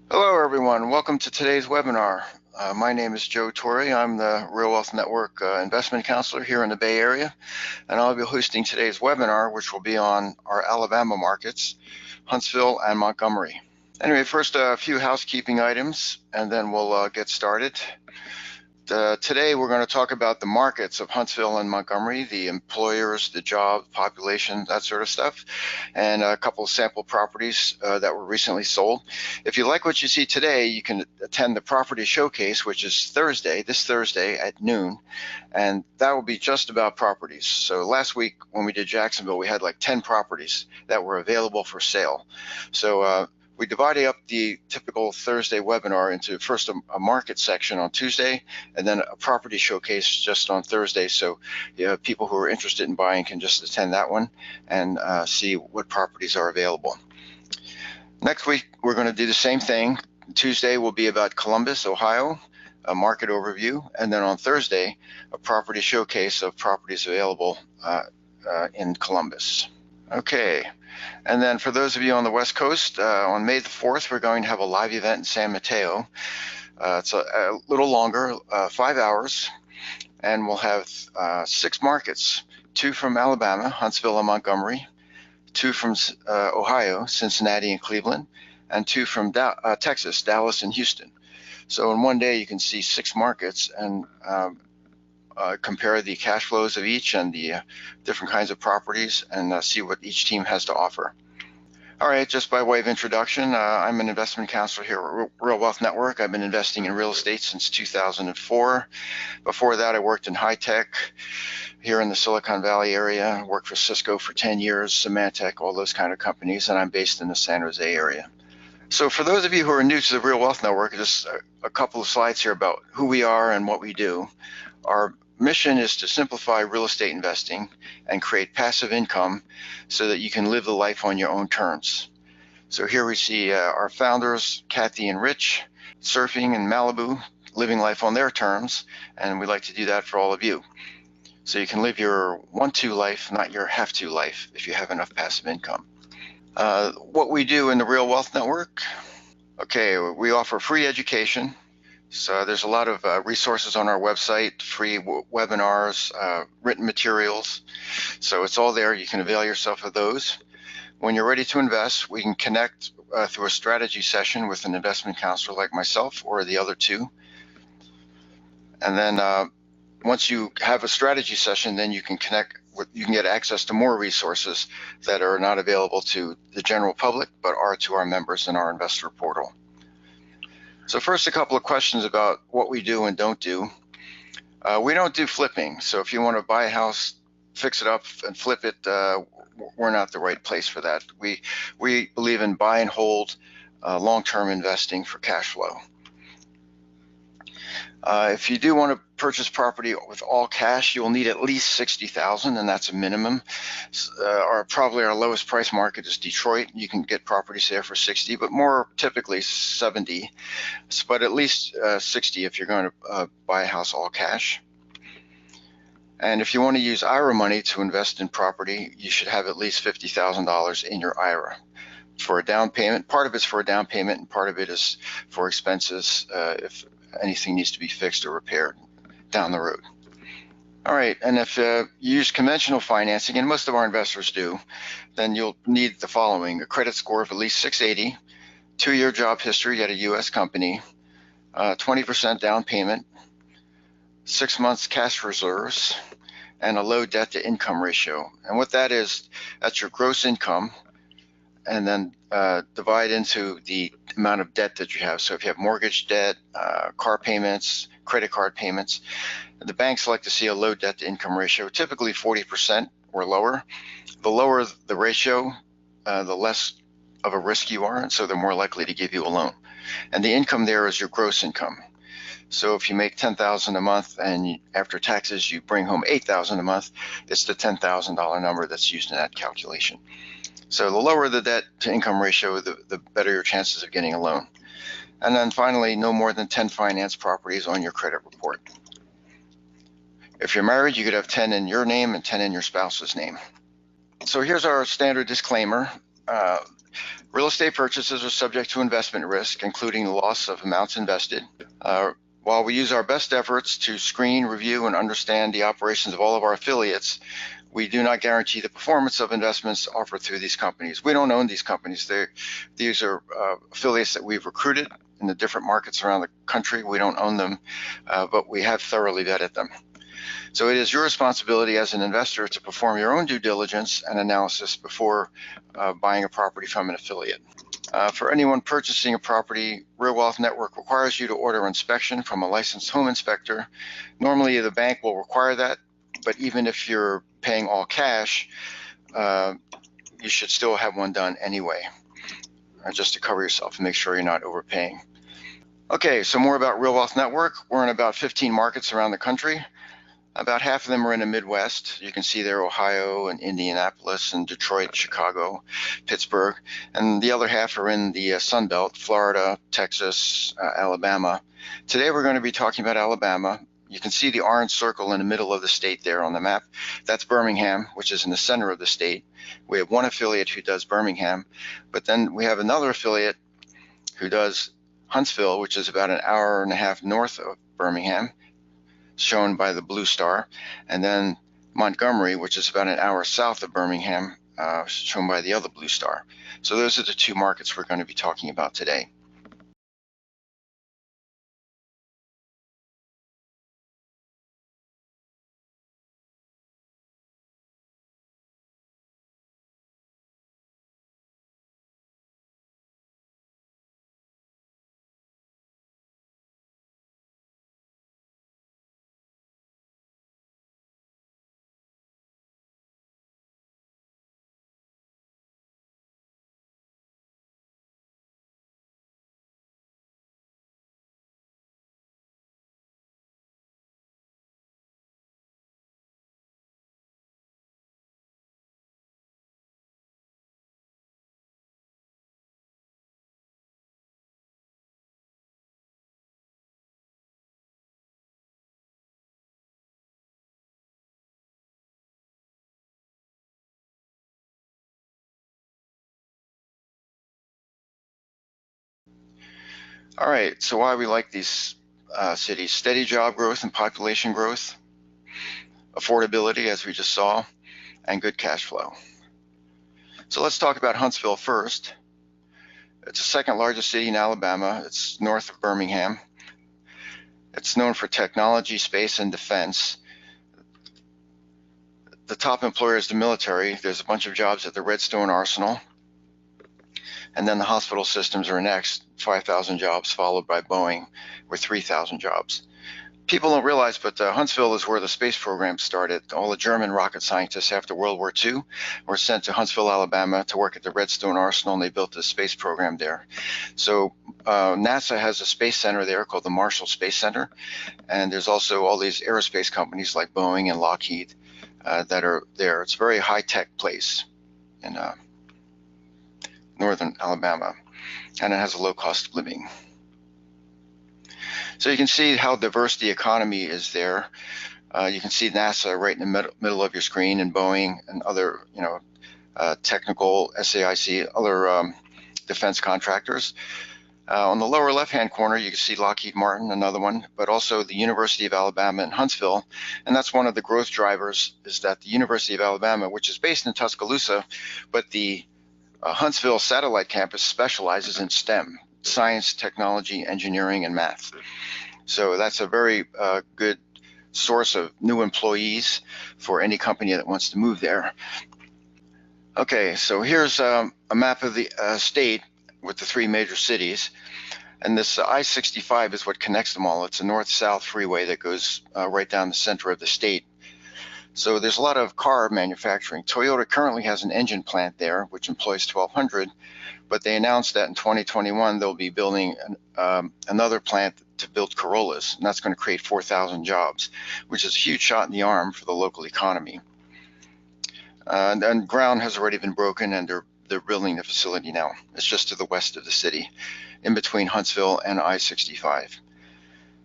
Hello everyone, welcome to today's webinar. My name is Joe Torre. I'm the Real Wealth Network investment counselor here in the Bay Area, and I'll be hosting today's webinar, which will be on our Alabama markets, Huntsville and Montgomery. Anyway, first a few housekeeping items, and then we'll get started. Today we're going to talk about the markets of Huntsville and Montgomery, the employers, the job, population, that sort of stuff, and a couple of sample properties that were recently sold. If you like what you see today, you can attend the property showcase, which is this Thursday at noon, and that will be just about properties. So last week when we did Jacksonville, we had like 10 properties that were available for sale. So we divided up the typical Thursday webinar into first a market section on Tuesday and then a property showcase just on Thursday. So people who are interested in buying can just attend that one and see what properties are available. Next week, we're going to do the same thing. Tuesday will be about Columbus, Ohio, a market overview. And then on Thursday, a property showcase of properties available in Columbus. Okay. And then for those of you on the West Coast, on May the 4th, we're going to have a live event in San Mateo. It's a little longer, 5 hours, and we'll have 6 markets, 2 from Alabama, Huntsville and Montgomery, 2 from Ohio, Cincinnati and Cleveland, and 2 from Texas, Dallas and Houston. So in one day, you can see 6 markets and compare the cash flows of each and the different kinds of properties and see what each team has to offer. All right, just by way of introduction, I'm an investment counselor here at Real Wealth Network. I've been investing in real estate since 2004. Before that, I worked in high tech here in the Silicon Valley area. I worked for Cisco for 10 years, Symantec, all those kind of companies, and I'm based in the San Jose area. So for those of you who are new to the Real Wealth Network, just a couple of slides here about who we are and what we do. Our mission is to simplify real estate investing and create passive income so that you can live the life on your own terms. So here we see our founders, Kathy and Rich, surfing in Malibu, living life on their terms, and we like to do that for all of you. So you can live your want-to life, not your have-to life, if you have enough passive income. What we do in the Real Wealth Network, okay, we offer free education. So there's a lot of resources on our website, free webinars, written materials. So it's all there. You can avail yourself of those. When you're ready to invest, we can connect through a strategy session with an investment counselor like myself or the other two. And then once you have a strategy session, then you can you can get access to more resources that are not available to the general public, but are to our members in our investor portal. So first, a couple of questions about what we do and don't do. We don't do flipping. So if you want to buy a house, fix it up and flip it, we're not the right place for that. We believe in buy and hold, long-term investing for cash flow. If you do want to purchase property with all cash, you'll need at least $60,000, and that's a minimum. Probably our lowest price market is Detroit. You can get properties there for 60, but more typically 70. But at least 60 if you're going to buy a house all cash. And if you want to use IRA money to invest in property, you should have at least $50,000 in your IRA for a down payment. Part of it's for a down payment, and part of it is for expenses if anything needs to be fixed or repaired down the road. All right, and if you use conventional financing, and most of our investors do, then you'll need the following: a credit score of at least 680, 2-year job history at a U.S. company, 20% down payment, 6 months cash reserves, and a low debt to income ratio. And what that is, that's your gross income, and then divide into the amount of debt that you have. So if you have mortgage debt, car payments, credit card payments, the banks like to see a low debt to income ratio, typically 40% or lower. The lower the ratio, the less of a risk you are, and so they're more likely to give you a loan. And the income there is your gross income. So if you make $10,000 a month and after taxes you bring home $8,000 a month, it's the $10,000 number that's used in that calculation. So the lower the debt to income ratio, the better your chances of getting a loan. And then finally, no more than 10 finance properties on your credit report. If you're married, you could have 10 in your name and 10 in your spouse's name. So here's our standard disclaimer. Real estate purchases are subject to investment risk, including the loss of amounts invested. While we use our best efforts to screen, review, and understand the operations of all of our affiliates, we do not guarantee the performance of investments offered through these companies. We don't own these companies. These are affiliates that we've recruited in the different markets around the country. We don't own them, but we have thoroughly vetted them. So it is your responsibility as an investor to perform your own due diligence and analysis before buying a property from an affiliate. For anyone purchasing a property, Real Wealth Network requires you to order inspection from a licensed home inspector. Normally the bank will require that, but even if you're paying all cash, you should still have one done anyway, just to cover yourself and make sure you're not overpaying. Okay, so more about Real Wealth Network. We're in about 15 markets around the country. About half of them are in the Midwest. You can see there Ohio and Indianapolis and Detroit, Chicago, Pittsburgh. And the other half are in the Sun Belt, Florida, Texas, Alabama. Today we're going to be talking about Alabama. You can see the orange circle in the middle of the state there on the map. That's Birmingham, which is in the center of the state. We have one affiliate who does Birmingham, but then we have another affiliate who does Huntsville, which is about an hour and a half north of Birmingham, shown by the blue star, and then Montgomery, which is about an hour south of Birmingham, shown by the other blue star. So those are the two markets we're going to be talking about today. All right, so why we like these cities: steady job growth and population growth, affordability, as we just saw, and good cash flow. So let's talk about Huntsville first. It's the second largest city in Alabama. It's north of Birmingham. It's known for technology, space, and defense. The top employer is the military. There's a bunch of jobs at the Redstone Arsenal. And then the hospital systems are next, 5,000 jobs, followed by Boeing with 3,000 jobs. People don't realize, but Huntsville is where the space program started. All the German rocket scientists after World War II were sent to Huntsville, Alabama to work at the Redstone Arsenal, and they built the space program there. So NASA has a space center there called the Marshall Space Center. And there's also all these aerospace companies like Boeing and Lockheed that are there. It's a very high-tech place in northern Alabama, and it has a low cost of living. So you can see how diverse the economy is there. You can see NASA right in the middle of your screen, and Boeing and other, technical SAIC, other defense contractors. On the lower left-hand corner, you can see Lockheed Martin, another one, but also the University of Alabama in Huntsville. And that's one of the growth drivers, is that the University of Alabama, which is based in Tuscaloosa, but the Huntsville Satellite Campus specializes in STEM, science, technology, engineering, and math. So that's a very good source of new employees for any company that wants to move there. Okay, so here's a map of the state with the three major cities. And this I-65 is what connects them all. It's a north-south freeway that goes right down the center of the state. So there's a lot of car manufacturing. Toyota currently has an engine plant there, which employs 1,200, but they announced that in 2021 they'll be building another plant to build Corollas, and that's going to create 4,000 jobs, which is a huge shot in the arm for the local economy. And ground has already been broken, and they're building the facility now. It's just to the west of the city, in between Huntsville and I-65.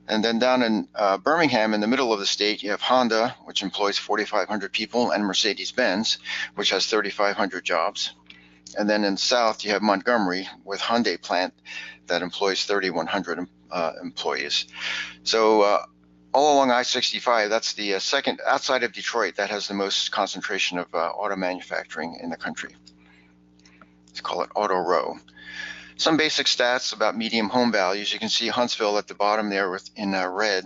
And then down in Birmingham, in the middle of the state, you have Honda, which employs 4,500 people, and Mercedes-Benz, which has 3,500 jobs. And then in the south, you have Montgomery with Hyundai plant that employs 3,100 employees. So all along I-65, that's the second, outside of Detroit, that has the most concentration of auto manufacturing in the country. Let's call it Auto Row. Some basic stats about medium home values. You can see Huntsville at the bottom there in red.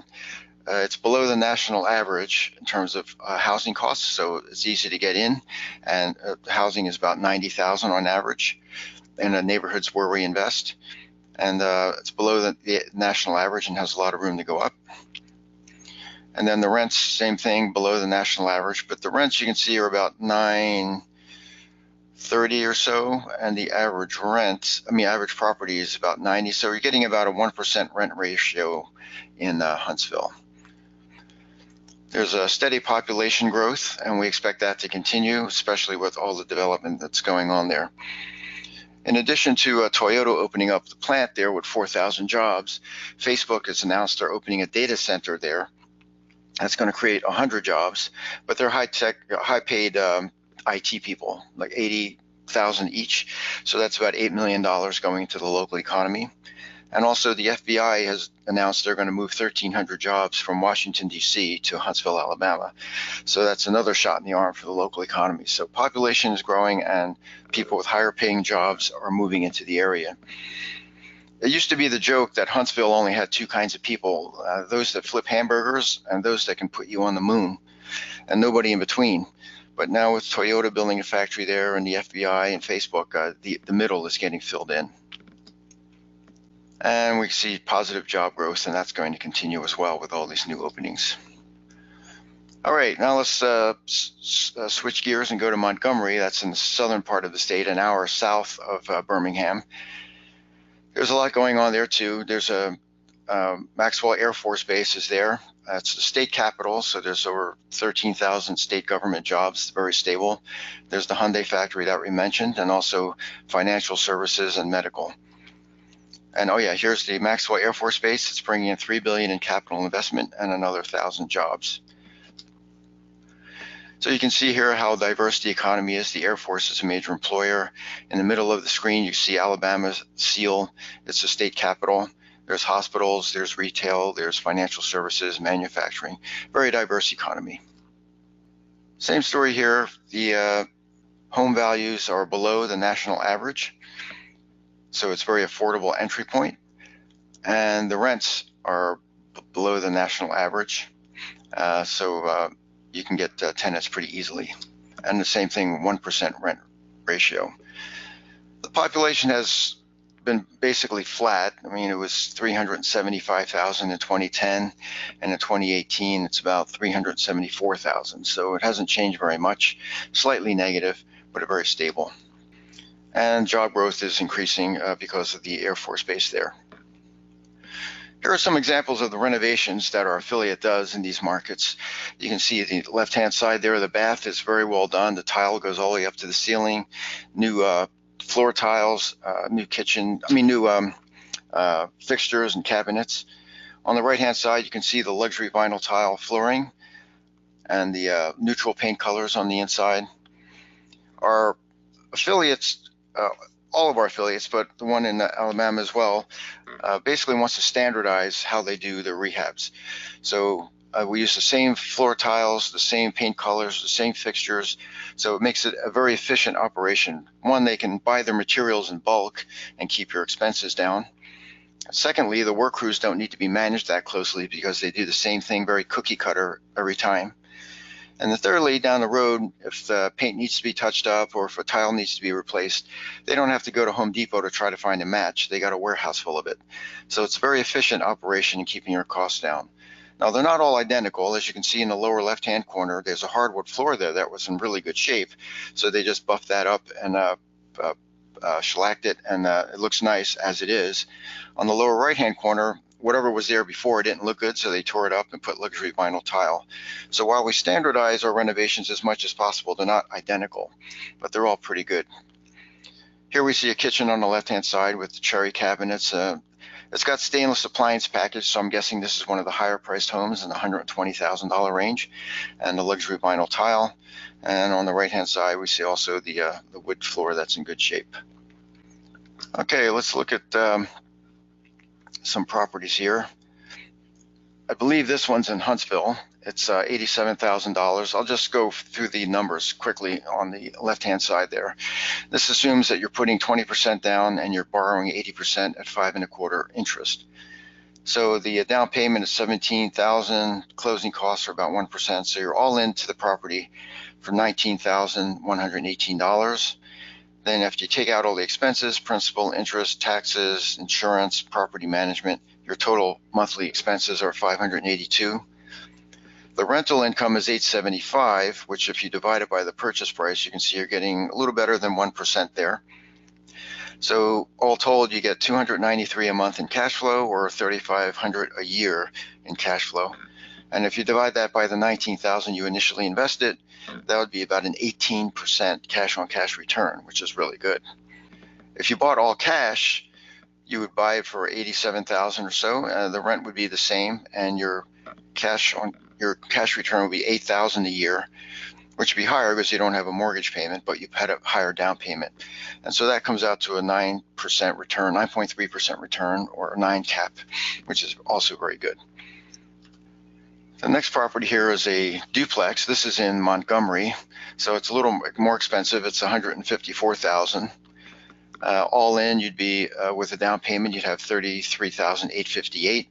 It's below the national average in terms of housing costs, so it's easy to get in, and housing is about $90,000 on average in the neighborhoods where we invest, and it's below the national average and has a lot of room to go up. And then the rents, same thing, below the national average, but the rents you can see are about $930 or so, and the average average property is about 90, so you're getting about a 1% rent ratio in Huntsville. There's a steady population growth, and we expect that to continue, especially with all the development that's going on there. In addition to Toyota opening up the plant there with 4,000 jobs, Facebook has announced they're opening a data center there. That's going to create 100 jobs, but they're high-paid IT people, like 80,000 each. So that's about $8 million going into the local economy. And also the FBI has announced they're going to move 1,300 jobs from Washington, D.C. to Huntsville, Alabama. So that's another shot in the arm for the local economy. So population is growing and people with higher paying jobs are moving into the area. It used to be the joke that Huntsville only had two kinds of people, those that flip hamburgers and those that can put you on the moon, and nobody in between. But now with Toyota building a factory there and the FBI and Facebook, the middle is getting filled in. And we see positive job growth, and that's going to continue as well with all these new openings. All right, now let's switch gears and go to Montgomery. That's in the southern part of the state, an hour south of Birmingham. There's a lot going on there too. There's a Maxwell Air Force Base is there. It's the state capital, so there's over 13,000 state government jobs, very stable. There's the Hyundai factory that we mentioned, and also financial services and medical. And oh yeah, here's the Maxwell Air Force Base. It's bringing in $3 billion in capital investment and another 1,000 jobs. So you can see here how diverse the economy is. The Air Force is a major employer. In the middle of the screen, you see Alabama's seal. It's the state capital. There's hospitals, there's retail, there's financial services, manufacturing. Very diverse economy. Same story here. The home values are below the national average. So it's very affordable entry point, and the rents are below the national average. So you can get tenants pretty easily. And the same thing, 1% rent ratio. The population has been basically flat. I mean, it was 375,000 in 2010, and in 2018, it's about 374,000. So it hasn't changed very much, slightly negative, but very stable. And job growth is increasing because of the Air Force Base there. Here are some examples of the renovations that our affiliate does in these markets. You can see the left-hand side there, the bath is very well done. The tile goes all the way up to the ceiling. New floor tiles, new fixtures and cabinets. On the right-hand side, you can see the luxury vinyl tile flooring and the neutral paint colors on the inside. Our affiliates, all of our affiliates, but the one in Alabama as well, basically wants to standardize how they do their rehabs. So we use the same floor tiles, the same paint colors, the same fixtures. So it makes it a very efficient operation. One, they can buy their materials in bulk and keep your expenses down. Secondly, the work crews don't need to be managed that closely because they do the same thing very cookie cutter every time. And then thirdly, down the road, if the paint needs to be touched up or if a tile needs to be replaced, they don't have to go to Home Depot to try to find a match. They got a warehouse full of it. So it's a very efficient operation in keeping your costs down. Now, they're not all identical. As you can see in the lower left-hand corner, there's a hardwood floor there that was in really good shape. So they just buffed that up and shellacked it, and it looks nice as it is. On the lower right-hand corner, whatever was there before didn't look good, so they tore it up and put luxury vinyl tile. So while we standardize our renovations as much as possible, they're not identical, but they're all pretty good. Here we see a kitchen on the left-hand side with the cherry cabinets. It's got stainless appliance package, so I'm guessing this is one of the higher priced homes in the $120,000 range, and the luxury vinyl tile. And on the right hand side, we see also the wood floor that's in good shape. Okay, let's look at some properties here. I believe this one's in Huntsville. It's $87,000. I'll just go through the numbers quickly on the left-hand side there. This assumes that you're putting 20% down and you're borrowing 80% at 5.25% interest. So the down payment is $17,000. Closing costs are about 1%. So you're all into the property for $19,118. Then after you take out all the expenses, principal, interest, taxes, insurance, property management, your total monthly expenses are $582. The rental income is $875, which if you divide it by the purchase price, you can see you're getting a little better than 1% there. So all told, you get $293 a month in cash flow, or $3,500 a year in cash flow. And if you divide that by the $19,000 you initially invested, that would be about an 18% cash on cash return, which is really good. If you bought all cash, you would buy it for $87,000 or so. The rent would be the same, and your cash return would be $8,000 a year, which would be higher because you don't have a mortgage payment, but you've had a higher down payment. And so that comes out to a 9% return, 9.3% return, or a 9 cap, which is also very good. The next property here is a duplex. This is in Montgomery, so it's a little more expensive. It's $154,000. All in, you'd be with a down payment, you'd have $33,858.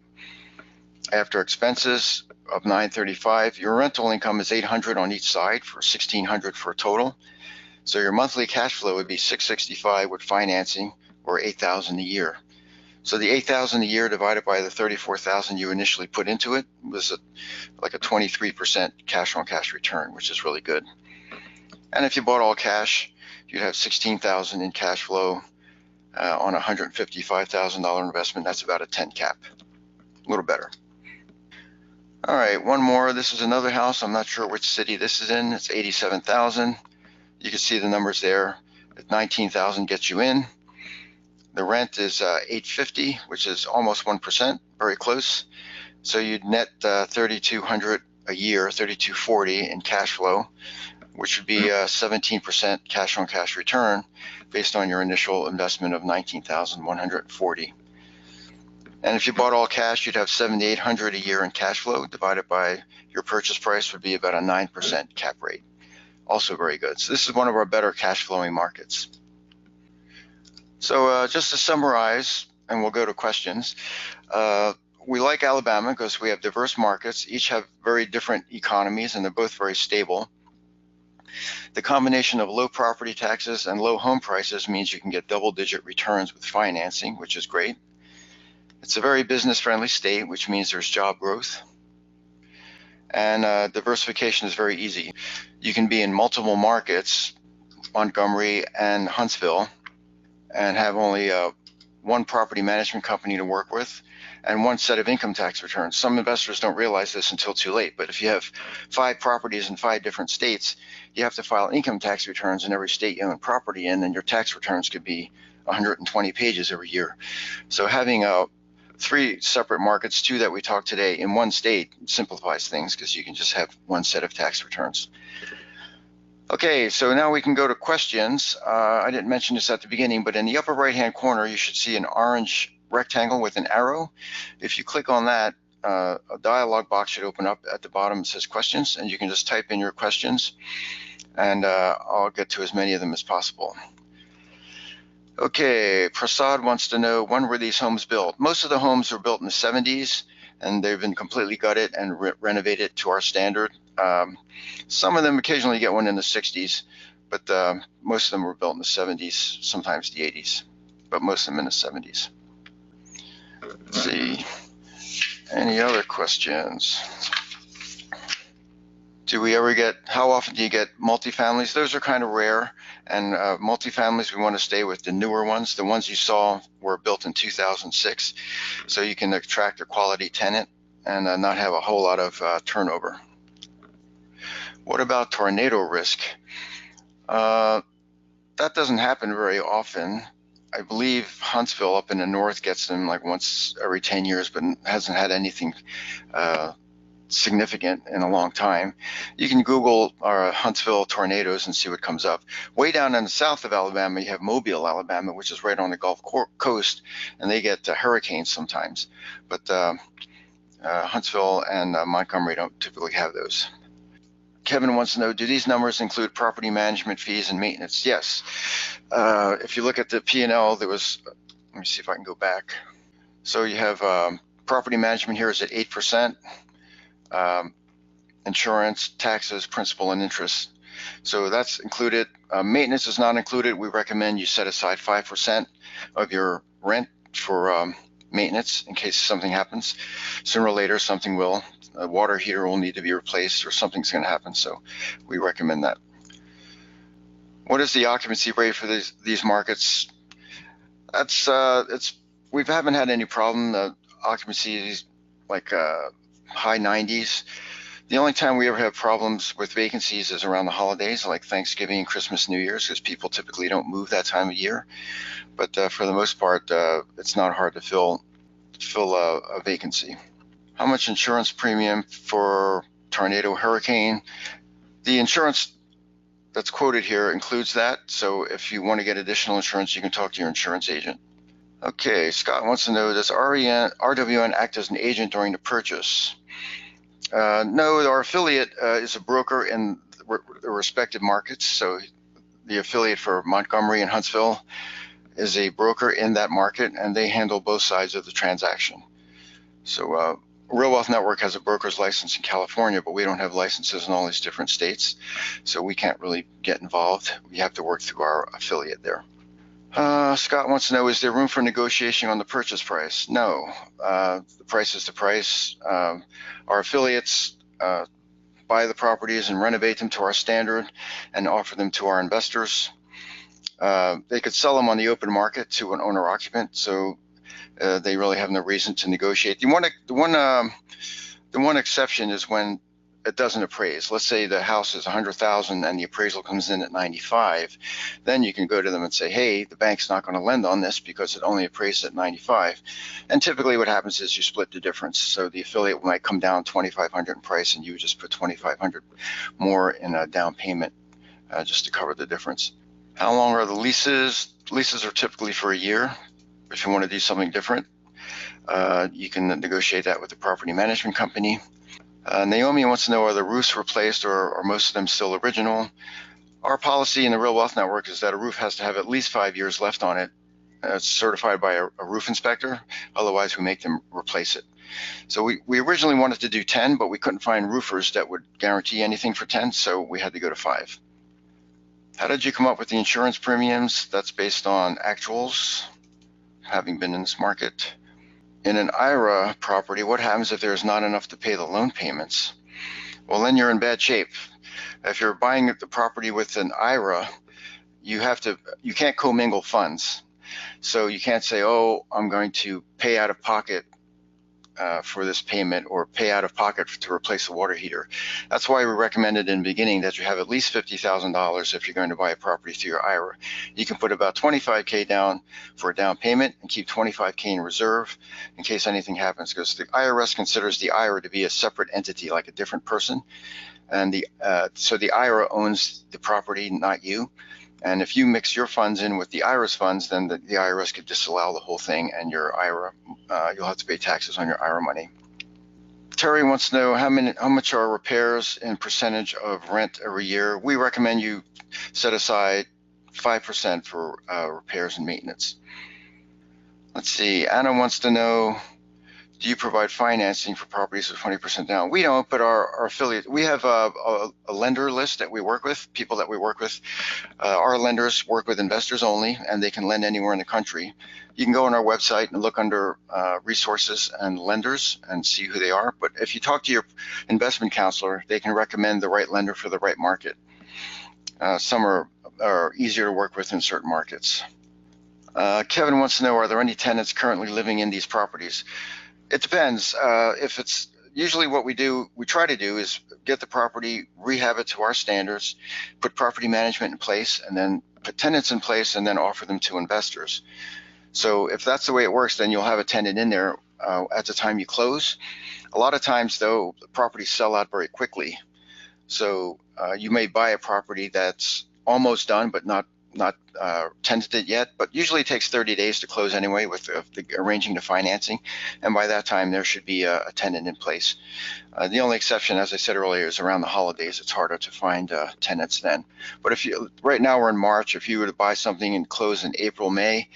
After expenses of $935, your rental income is $800 on each side for $1,600 for a total. So your monthly cash flow would be $665 with financing, or $8,000 a year. So the $8,000 a year divided by the $34,000 you initially put into it was like a 23% cash on cash return, which is really good. And if you bought all cash, you'd have $16,000 in cash flow on a $155,000 investment. That's about a 10 cap, a little better. All right, one more. This is another house. I'm not sure which city this is in. It's $87,000. You can see the numbers there. $19,000 gets you in. The rent is $850, which is almost 1%, very close. So you'd net $3,200 a year, $3,240 in cash flow, which would be a 17% cash on cash return based on your initial investment of $19,140. And if you bought all cash, you'd have $7,800 a year in cash flow divided by your purchase price would be about a 9% cap rate. Also very good. So this is one of our better cash flowing markets. So just to summarize, and we'll go to questions. We like Alabama because we have diverse markets, each have very different economies, and they're both very stable. The combination of low property taxes and low home prices means you can get double-digit returns with financing, which is great. It's a very business-friendly state, which means there's job growth. And diversification is very easy. You can be in multiple markets, Montgomery and Huntsville, and have only one property management company to work with and one set of income tax returns. Some investors don't realize this until too late, but if you have 5 properties in 5 different states, you have to file income tax returns in every state you own property in, and your tax returns could be 120 pages every year. So having 3 separate markets, 2 that we talked today, in one state simplifies things because you can just have one set of tax returns. Okay, so now we can go to questions. I didn't mention this at the beginning, but in the upper right-hand corner, you should see an orange rectangle with an arrow. If you click on that, a dialog box should open up at the bottom. It says questions, and you can just type in your questions, and I'll get to as many of them as possible. Okay, Prasad wants to know, when were these homes built? Most of the homes were built in the 70s, and they've been completely gutted and renovated to our standard. Some of them occasionally get one in the 60s, but most of them were built in the 70s, sometimes the 80s, but most of them in the 70s. Let's see, any other questions? Do we ever get, how often do you get multifamilies? Those are kind of rare, and multifamilies, we want to stay with the newer ones. The ones you saw were built in 2006, so you can attract a quality tenant and not have a whole lot of turnover. What about tornado risk? That doesn't happen very often. I believe Huntsville up in the north gets them like once every 10 years, but hasn't had anything significant in a long time. You can Google Huntsville tornadoes and see what comes up. Way down in the south of Alabama, you have Mobile, Alabama, which is right on the Gulf Coast, and they get hurricanes sometimes. But Huntsville and Montgomery don't typically have those. Kevin wants to know, do these numbers include property management fees and maintenance? Yes. If you look at the P&L, there was, let me see if I can go back. So you have property management here is at 8%. Insurance, taxes, principal, and interest. So that's included. Maintenance is not included. We recommend you set aside 5% of your rent for maintenance in case something happens. Sooner or later, something will. A water heater will need to be replaced or something's going to happen. So we recommend that. What is the occupancy rate for these markets? That's we haven't had any problem. The occupancy is like high 90s. The only time we ever have problems with vacancies is around the holidays, like Thanksgiving, Christmas, New Year's, because people typically don't move that time of year. But for the most part, it's not hard to fill a vacancy. How much insurance premium for tornado, hurricane? The insurance that's quoted here includes that. So if you want to get additional insurance, you can talk to your insurance agent. Okay, Scott wants to know, does RWN act as an agent during the purchase? No, our affiliate is a broker in the respective markets. So the affiliate for Montgomery and Huntsville is a broker in that market, and they handle both sides of the transaction. So Real Wealth Network has a broker's license in California, but we don't have licenses in all these different states. So we can't really get involved. We have to work through our affiliate there. Scott wants to know, is there room for negotiation on the purchase price? No, the price is the price. Our affiliates buy the properties and renovate them to our standard and offer them to our investors. They could sell them on the open market to an owner occupant, so they really have no reason to negotiate. The one exception is when it doesn't appraise. Let's say the house is 100,000 and the appraisal comes in at 95. Then you can go to them and say, hey, the bank's not going to lend on this because it only appraised at 95. And typically what happens is you split the difference. So the affiliate might come down 2,500 in price and you just put 2,500 more in a down payment just to cover the difference. How long are the leases? Leases are typically for a year. If you want to do something different, you can negotiate that with the property management company. Naomi wants to know, are the roofs replaced or are most of them still original? Our policy in the Real Wealth Network is that a roof has to have at least 5 years left on it. It's certified by a roof inspector. Otherwise, we make them replace it. So we originally wanted to do 10, but we couldn't find roofers that would guarantee anything for 10, so we had to go to 5. How did you come up with the insurance premiums? That's based on actuals, having been in this market. In an IRA property, what happens if there's not enough to pay the loan payments? Well, then you're in bad shape. If you're buying the property with an IRA, you can't commingle funds. So you can't say, oh, I'm going to pay out of pocket for this payment or pay out of pocket to replace the water heater. That's why we recommended in the beginning that you have at least $50,000 if you're going to buy a property through your IRA. You can put about $25K down for a down payment and keep $25K in reserve in case anything happens, because the IRS considers the IRA to be a separate entity, like a different person. And so the IRA owns the property, not you. And if you mix your funds in with the IRA's funds, then the IRS could disallow the whole thing, and your IRA, you'll have to pay taxes on your IRA money. Terry wants to know, how much are repairs in percentage of rent every year? We recommend you set aside 5% for repairs and maintenance. Let's see, Anna wants to know, do you provide financing for properties with 20% down? We don't, but our affiliate, we have a lender list that we work with, people that we work with. Our lenders work with investors only, and they can lend anywhere in the country. You can go on our website and look under resources and lenders and see who they are. But if you talk to your investment counselor, they can recommend the right lender for the right market. Some are easier to work with in certain markets. Kevin wants to know, are there any tenants currently living in these properties? It depends. If it's usually what we try to do is get the property, rehab it to our standards, put property management in place, and then put tenants in place and then offer them to investors. So if that's the way it works, then you'll have a tenant in there at the time you close. A lot of times, though, the properties sell out very quickly. So you may buy a property that's almost done, but not tenanted yet. But usually it takes 30 days to close anyway with the arranging the financing. And by that time, there should be a tenant in place. The only exception, as I said earlier, is around the holidays. It's harder to find tenants then. But if you, right now we're in March, if you were to buy something and close in April, May,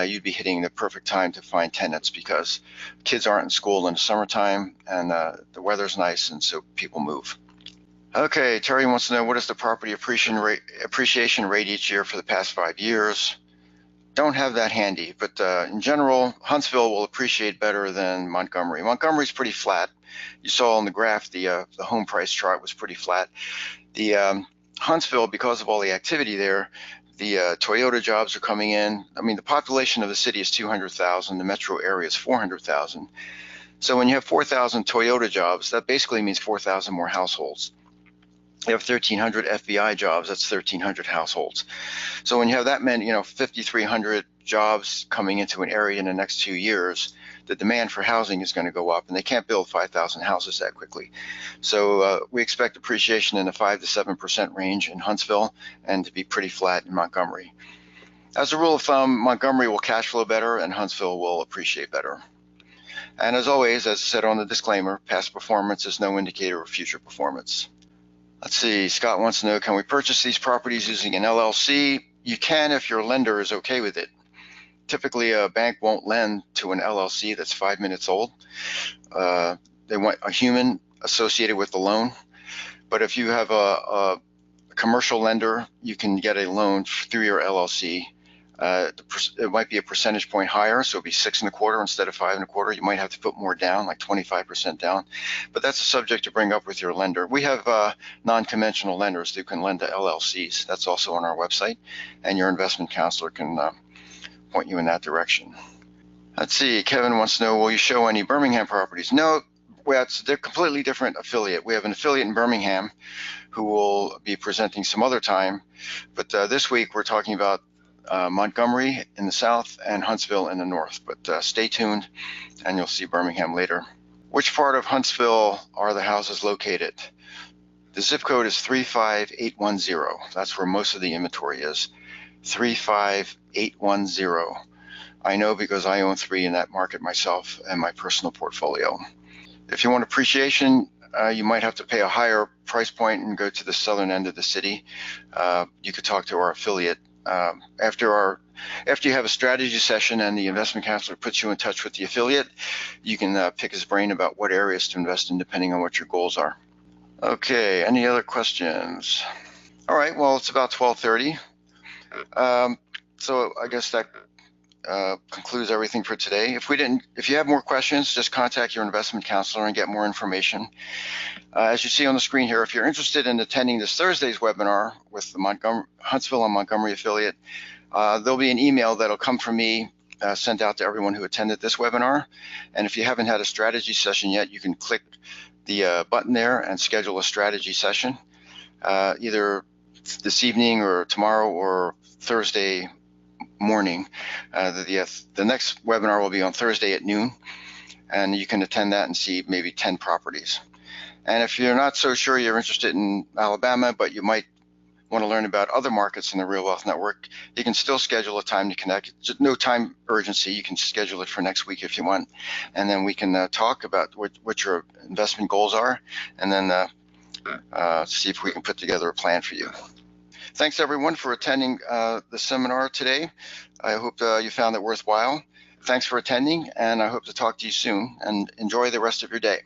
you'd be hitting the perfect time to find tenants because kids aren't in school in the summertime and the weather's nice, and so people move. Okay, Terry wants to know, what is the property appreciation rate each year for the past 5 years? Don't have that handy, but in general, Huntsville will appreciate better than Montgomery. Montgomery's pretty flat. You saw on the graph the home price chart was pretty flat. The Huntsville, because of all the activity there, the Toyota jobs are coming in. I mean, the population of the city is 200,000. The metro area is 400,000. So when you have 4,000 Toyota jobs, that basically means 4,000 more households. You have 1,300 FBI jobs, that's 1,300 households. So when you have that many, 5,300 jobs coming into an area in the next 2 years, the demand for housing is going to go up, and they can't build 5,000 houses that quickly. So we expect appreciation in the 5 to 7% range in Huntsville and to be pretty flat in Montgomery. As a rule of thumb, Montgomery will cash flow better and Huntsville will appreciate better. And as always, as said on the disclaimer, past performance is no indicator of future performance. Let's see, Scott wants to know, can we purchase these properties using an LLC? You can if your lender is okay with it. Typically, a bank won't lend to an LLC that's 5 minutes old. They want a human associated with the loan. But if you have a commercial lender, you can get a loan through your LLC. It might be a percentage point higher, so it'll be 6.25 instead of 5.25. You might have to put more down, like 25% down, but that's a subject to bring up with your lender. We have non-conventional lenders who can lend to LLCs. That's also on our website, and your investment counselor can point you in that direction. Let's see, Kevin wants to know, will you show any Birmingham properties? No, they're completely different affiliate. We have an affiliate in Birmingham who will be presenting some other time, but this week we're talking about Montgomery in the south and Huntsville in the north, but stay tuned and you'll see Birmingham later. Which part of Huntsville are the houses located? The zip code is 35810. That's where most of the inventory is. 35810. I know because I own 3 in that market myself and my personal portfolio. If you want appreciation, you might have to pay a higher price point and go to the southern end of the city. You could talk to our affiliate. After you have a strategy session and the investment counselor puts you in touch with the affiliate, you can pick his brain about what areas to invest in depending on what your goals are. Okay, any other questions? All right, well, it's about 12:30. So I guess that concludes everything for today. If you have more questions, just contact your investment counselor and get more information. As you see on the screen here, if you're interested in attending this Thursday's webinar with the Huntsville and Montgomery affiliate, there'll be an email that'll come from me sent out to everyone who attended this webinar. And if you haven't had a strategy session yet, you can click the button there and schedule a strategy session, either this evening or tomorrow or Thursday morning. The next webinar will be on Thursday at noon, and you can attend that and see maybe 10 properties. And if you're not so sure you're interested in Alabama, but you might want to learn about other markets in the Real Wealth Network, you can still schedule a time to connect. Just no time urgency. You can schedule it for next week if you want, and then we can talk about what your investment goals are, and then see if we can put together a plan for you. Thanks everyone for attending the seminar today. I hope you found it worthwhile. Thanks for attending, and I hope to talk to you soon, and enjoy the rest of your day.